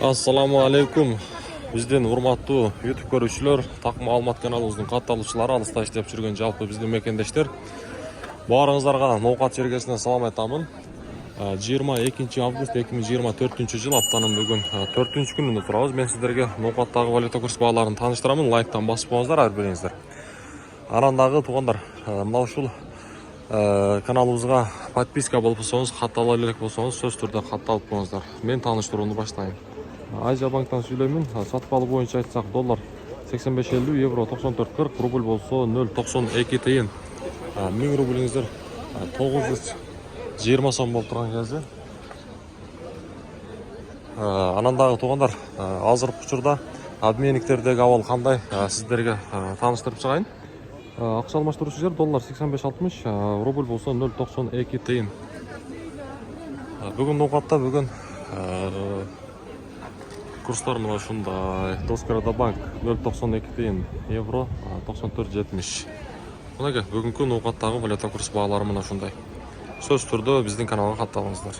Ассаламу алейкум. Биздин урматтуу YouTube көрүүчүлөр, так маалымат каналыбыздын катталуучулары, алыста иштеп жүргөн жалпы биздин мекендештер. Баарыңыздарга ноокат жергесинен салам айтамын. 22 август 2024 жыл аптанын бүгүн 4 күнүндө турабыз. Мен сиздерге ноокаттагы валюта курс бааларын тааныштырамын. Лайктан басып коюңуздар ар бириңиздер. Анан дагы туугандар, мына ушул каналыбызга подписка болуп болсоңуз, каттала элек болсоңуз, сөз түрдө катталып коюңуздар. Мен тааныштырууну баштайм. Азия банктан сүйлөймүн. Сатып алуу боюнча айтсак, доллар 85.50, евро 94.40, рубль болсо 0.92 тыйын. 1000 рублиңиздер 920 сом болуп турган кезде. Анан дагы туугандар, азыркы учурда обменниктердеги абал кандай сиздерге тааныштырып чыгайын. Акча алмаштыруучу жер доллар 85.60, рубль болсо 0.92 тыйын. Бүгүн ноокатта курстар мына ушундай. Доскарада банк 0.92 тыйын, евро 94.70. Мынага бүгүнкү ноокаттагы валюта курс баалары мына ушундай. Сөз түрдө биздин каналга катталыңыздар.